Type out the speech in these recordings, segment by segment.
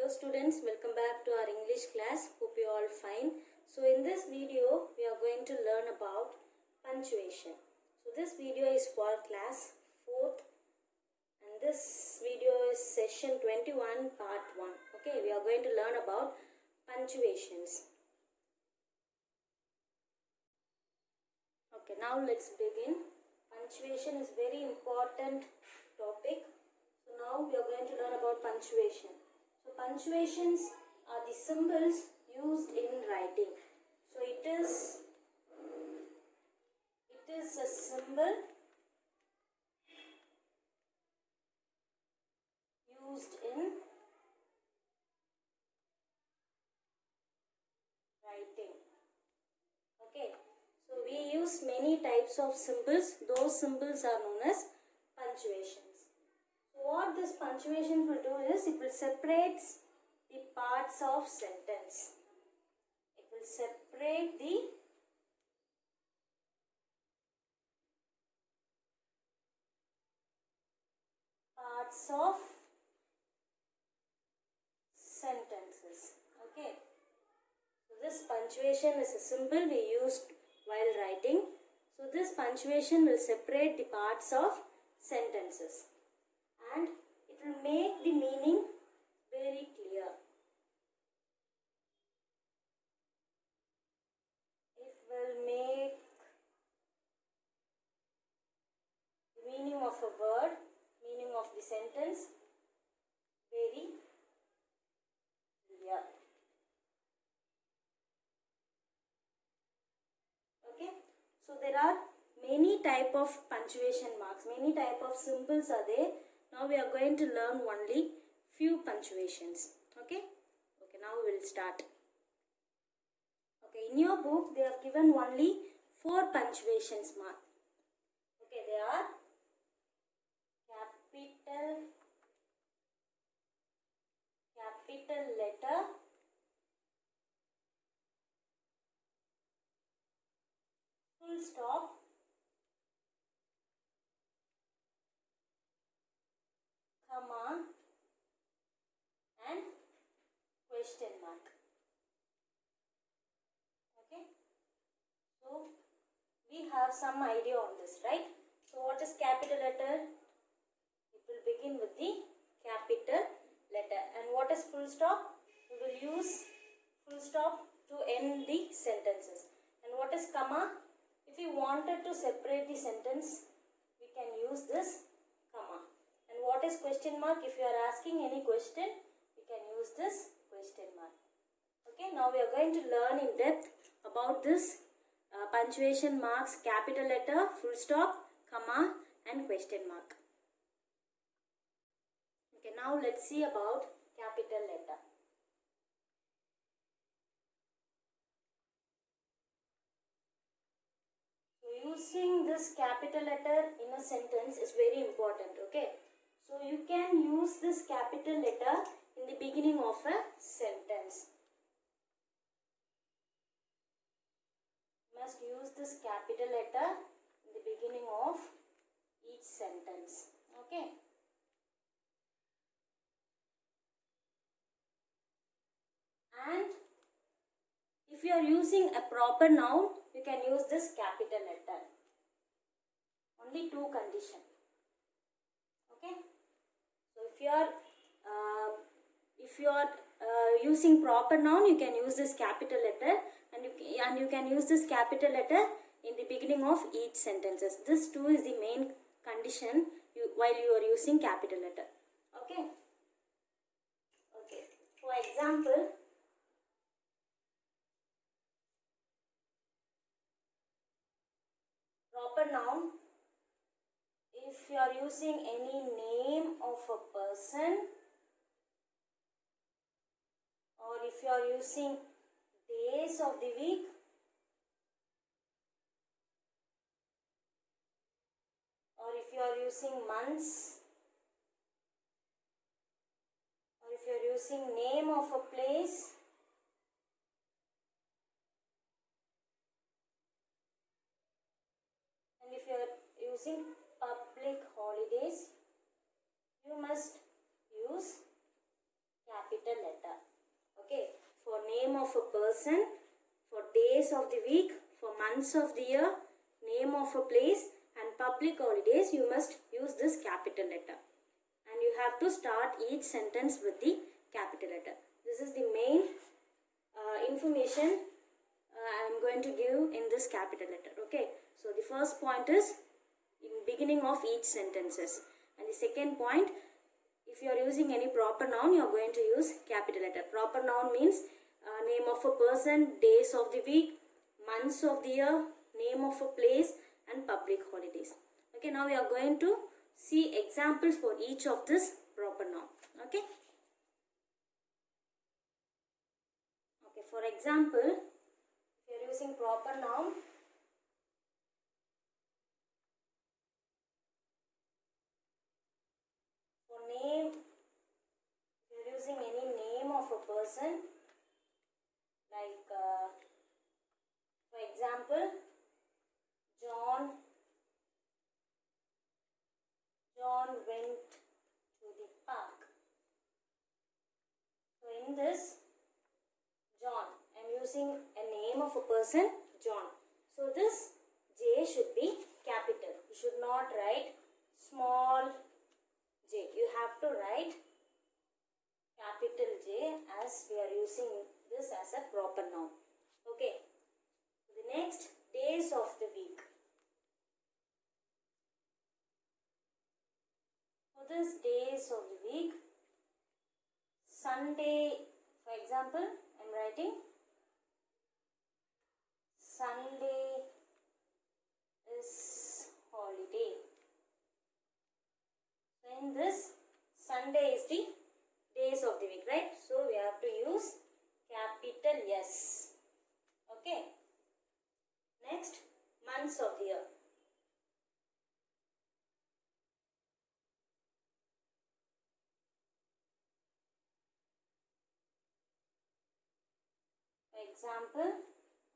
Hello students, welcome back to our English class. Hope you all fine. So in this video, we are going to learn about punctuation. So this video is for class 4th and this video is session 21 part 1. Okay, we are going to learn about punctuations. Okay, now let's begin. Punctuation is very important topic. So now we are going to learn about punctuation. So punctuations are the symbols used in writing. So it is a symbol used in writing. Okay. So we use many types of symbols. Those symbols are known as punctuations. So what this punctuation will do is it will separate the parts of sentence. It will separate the parts of sentences. Okay. So this punctuation is a symbol we use while writing. So this punctuation will separate the parts of sentences and it will make the meaning very clear. It will make the meaning of a word, meaning of the sentence very clear. Okay, so there are many type of punctuation marks, many type of symbols are there. Now we are going to learn only few punctuations. Okay, now we will start. Okay, in your book they have given only 4 punctuations mark. Okay, they are capital letter, full stop, comma and question mark. Okay, so we have some idea on this, right? So what is capital letter? It will begin with the capital letter. And what is full stop? We will use full stop to end the sentences. And what is comma? If we wanted to separate the sentence, we can use this comma. And what is question mark? If you are asking any question, we can use this question mark. Okay, now we are going to learn in depth about this punctuation marks, capital letter, full stop, comma and question mark. Okay, now let's see about capital letter. So using this capital letter in a sentence is very important. Okay, so you can use this capital letter in the beginning of a sentence. You must use this capital letter in the beginning of each sentence. Okay. And if you are using a proper noun, you can use this capital letter. Only 2 conditions. Okay. So if you are using proper noun, you can use this capital letter, and you can use this capital letter in the beginning of each sentences. This 2 is the main condition while you are using capital letter. Okay. Okay. For example, proper noun, if you are using any name of a person, or if you are using days of the week, or if you are using months, or if you are using name of a place, and if you are using public holidays, you must use capital letter. name of a person, for days of the week, for months of the year, name of a place, and public holidays, you must use this capital letter. And you have to start each sentence with the capital letter. This is the main information I am going to give in this capital letter. Okay, so the first point is in beginning of each sentences, and the second point, if you are using any proper noun, you are going to use capital letter. Proper noun means name of a person, days of the week, months of the year, name of a place, and public holidays. Okay, now we are going to see examples for each of this proper noun. Okay. Okay, for example, if you are using proper noun, for name, if you are using any name of a person, like for example, John went to the park. So in this John, I am using a name of a person, John. So this J should be capital. You should not write small j. You have to write capital J, as we are using this as a proper noun. Okay. The next, days of the week. For this days of the week, Sunday, for example, I am writing Sunday is holiday. So in this, Sunday is the days of the week, right? So we have to use capital S. Okay. Next, months of the year. For example,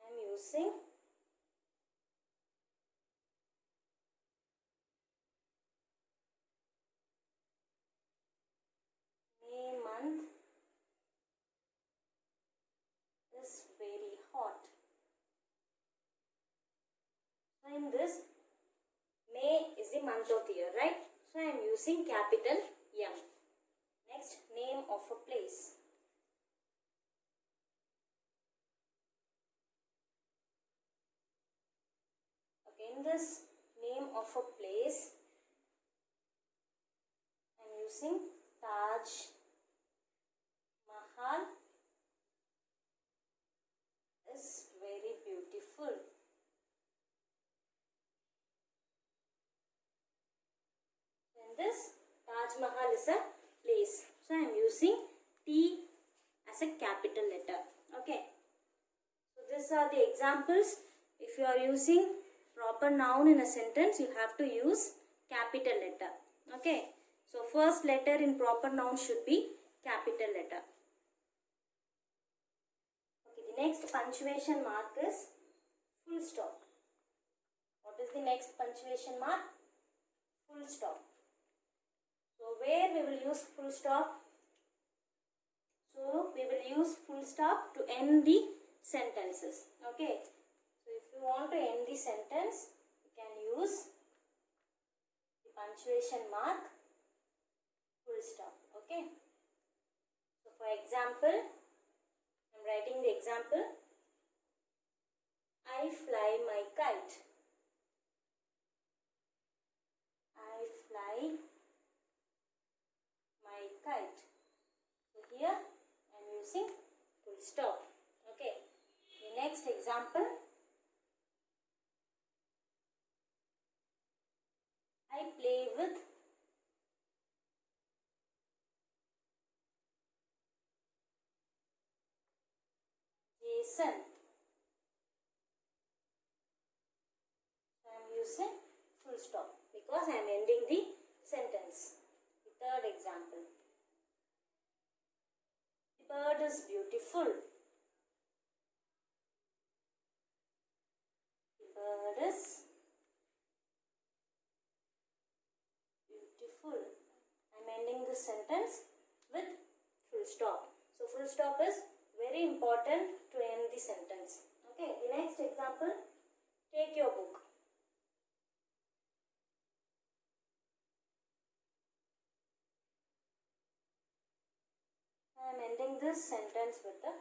I am using May month is very hot. So in this, May is the month of the year, right? So I am using capital M. Next, name of a place. Okay, in this name of a place, I am using Taj Mahal is very beautiful. In this, Taj Mahal is a place. So I am using T as a capital letter. Okay. So these are the examples. If you are using proper noun in a sentence, you have to use capital letter. Okay. So first letter in proper noun should be capital letter. Okay, the next punctuation mark is full stop. What is the next punctuation mark? Full stop. So where we will use full stop? So we will use full stop to end the sentences. Okay. So if you want to end the sentence, you can use the punctuation mark full stop. Okay. So for example, I am writing the example. I fly my kite. I fly my kite. So here I am using full stop. Okay. The next example. I play with Jason. I am using full stop because I am ending the sentence. The third example. The bird is beautiful. The bird is beautiful. I am ending the sentence with full stop. So full stop is very very important to end the sentence. Okay, the next example, take your book. I am ending this sentence with a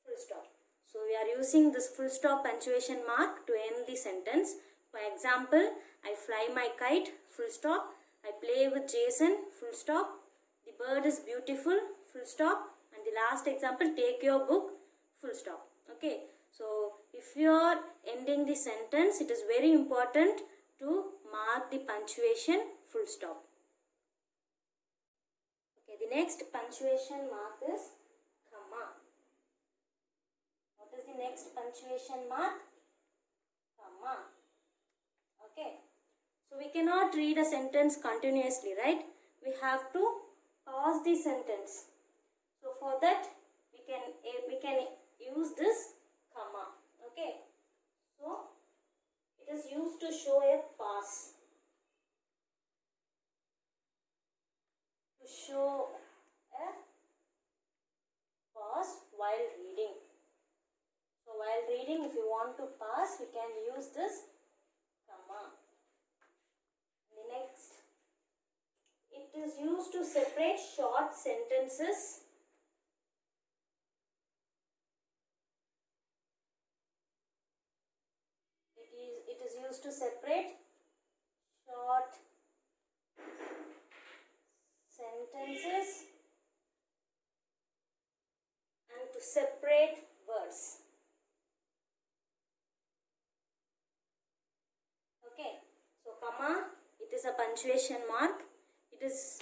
full stop. So we are using this full stop punctuation mark to end the sentence. For example, I fly my kite, full stop. I play with Jason, full stop. The bird is beautiful, full stop. And the last example, take your book, full stop. Okay, so if you are ending the sentence, it is very important to mark the punctuation full stop. Okay, the next punctuation mark is comma. What is the next punctuation mark? Comma. Okay, so we cannot read a sentence continuously, right? We have to pause the sentence. So for that we can use this comma. Okay, so it is used to show a pause, to show a pause while reading. So while reading, if you want to pause, we can use this comma. The next, it is used to separate short sentences. It is used to separate short sentences and to separate words. Okay, so comma, it is a punctuation mark. It is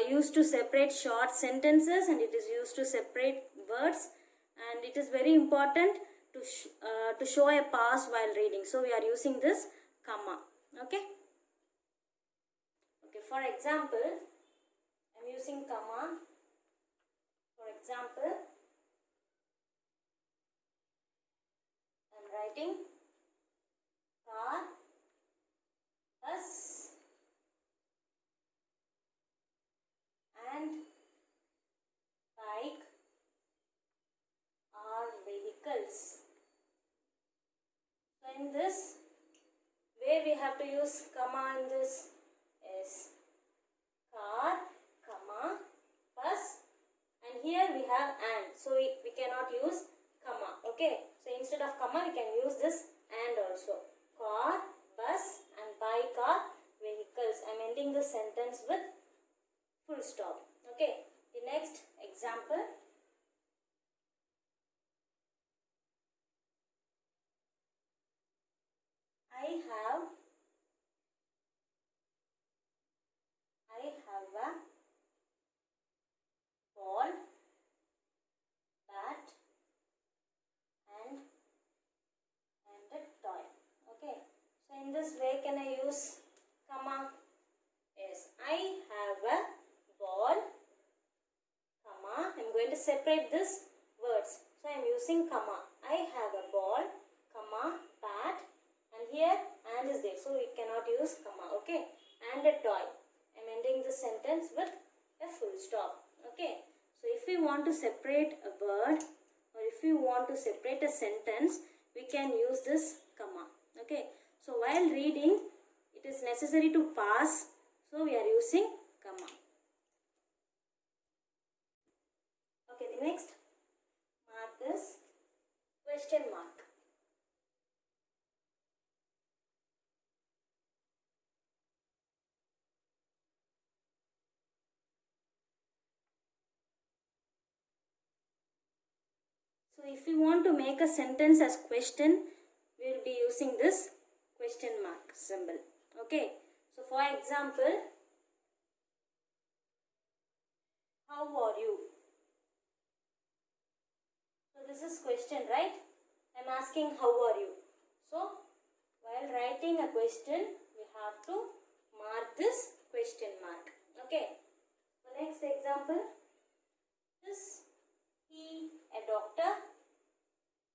used to separate short sentences and it is used to separate words, and it is very important to show a pause while reading. So we are using this comma. Okay. Okay. For example, I am using comma. For example, I am writing car, bus, and bike are vehicles. So in this way we have to use comma in this is car, comma, bus, and here we have and. So we cannot use comma. Okay. So instead of comma we can use this and also. Car, bus and bike are vehicles. I am ending the sentence with full stop. Okay. The next example. I have a ball, bat and a toy. Okay. So in this way can I use comma? Yes. I have a ball, comma. I am going to separate this words. So I am using comma. I have a ball, comma, bat, and here and is there. So we cannot use comma. Okay. And a toy. I am ending the sentence with a full stop. Okay. So if we want to separate a word or if we want to separate a sentence, we can use this comma. Okay. So while reading, it is necessary to pause. So we are using comma. Okay, the next mark is question mark. So if we want to make a sentence as question, we will be using this question mark symbol. Okay. So for example, how are you? So this is question, right? I am asking how are you. So while writing a question, we have to mark this question mark. Okay. So next example, is he a doctor?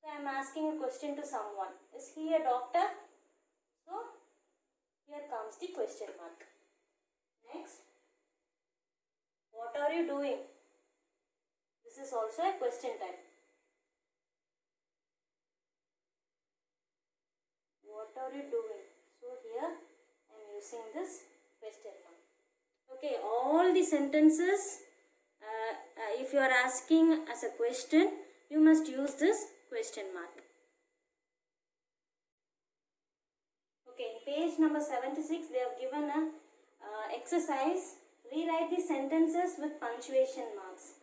So I am asking a question to someone. Is he a doctor? So here comes the question mark. Next, what are you doing? This is also a question type. what are you doing? So here I am using this question mark. Okay, all the sentences, if you are asking as a question, you must use this question mark. Okay, in page number 76, they have given a exercise. Rewrite the sentences with punctuation marks.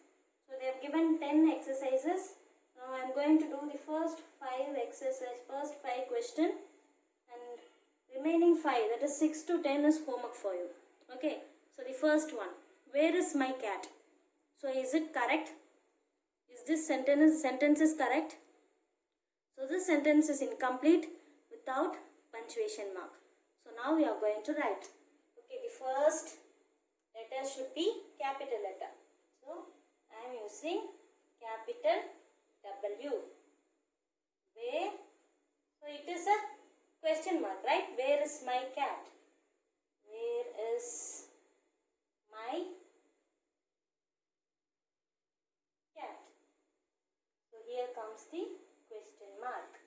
So they have given 10 exercises. Now I am going to do the first 5 question, and remaining 5, that is 6 to 10 is homework for you. Okay, so the first one, where is my cat? So is it correct? Is this sentence is correct? So this sentence is incomplete without punctuation mark. So now we are going to write. Okay, the first letter should be capital letter. So I am using capital W. Where? So it is a question mark, right? Where is my cat? Where is my cat? So here comes the question mark.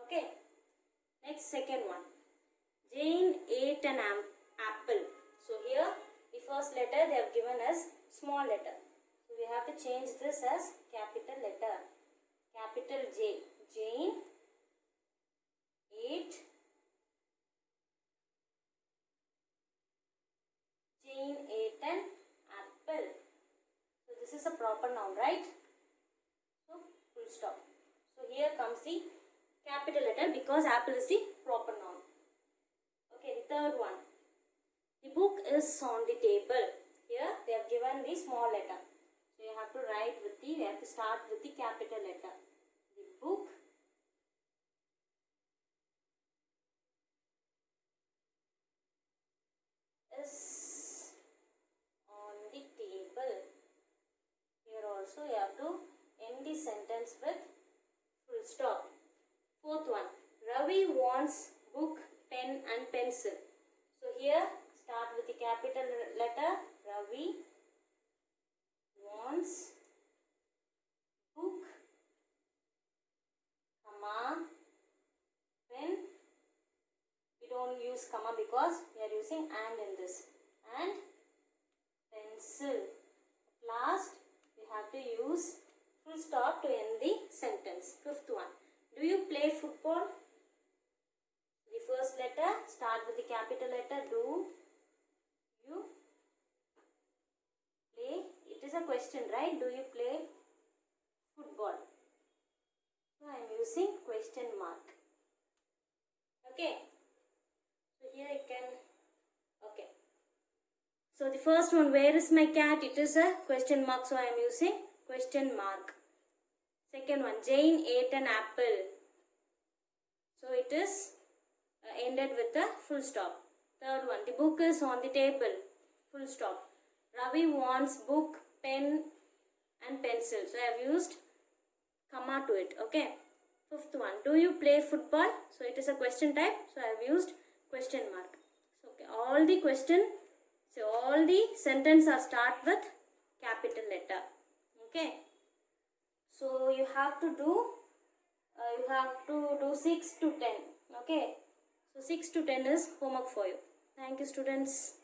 Okay. Next, second one. Jane ate an apple. So here the first letter they have given us small letter. So we have to change this as capital letter. Capital J. Jane ate. Jane ate an apple. So this is a proper noun, right? So full stop. So here comes the capital letter because apple is the proper noun. Okay, the third one. The book is on the table. Here they have given the small letter. So you have to we have to start with the capital letter. The book is on the table. Here also you have to end the sentence with full stop. Fourth one. Ravi wants book, pen and pencil. So here start with the capital letter. Ravi wants book, comma, pen. We don't use comma because we are using and in this. And pencil. Last we have to use full stop to end the sentence. Fifth one. Do you play football? The first letter start with the capital letter. Do you play? It is a question, right? Do you play football? So I am using question mark. Okay. So here I can. Okay. So the first one, where is my cat? It is a question mark. So I am using question mark. Second one, Jane ate an apple. So it is ended with a full stop. Third one, the book is on the table. Full stop. Ravi wants book, pen and pencil. So I have used comma to it. Okay. Fifth one, do you play football? So it is a question type. So I have used question mark. So okay, all the sentence are start with capital letter. Okay. So you have to do 6 to 10. Okay. So 6 to 10 is homework for you. Thank you, students.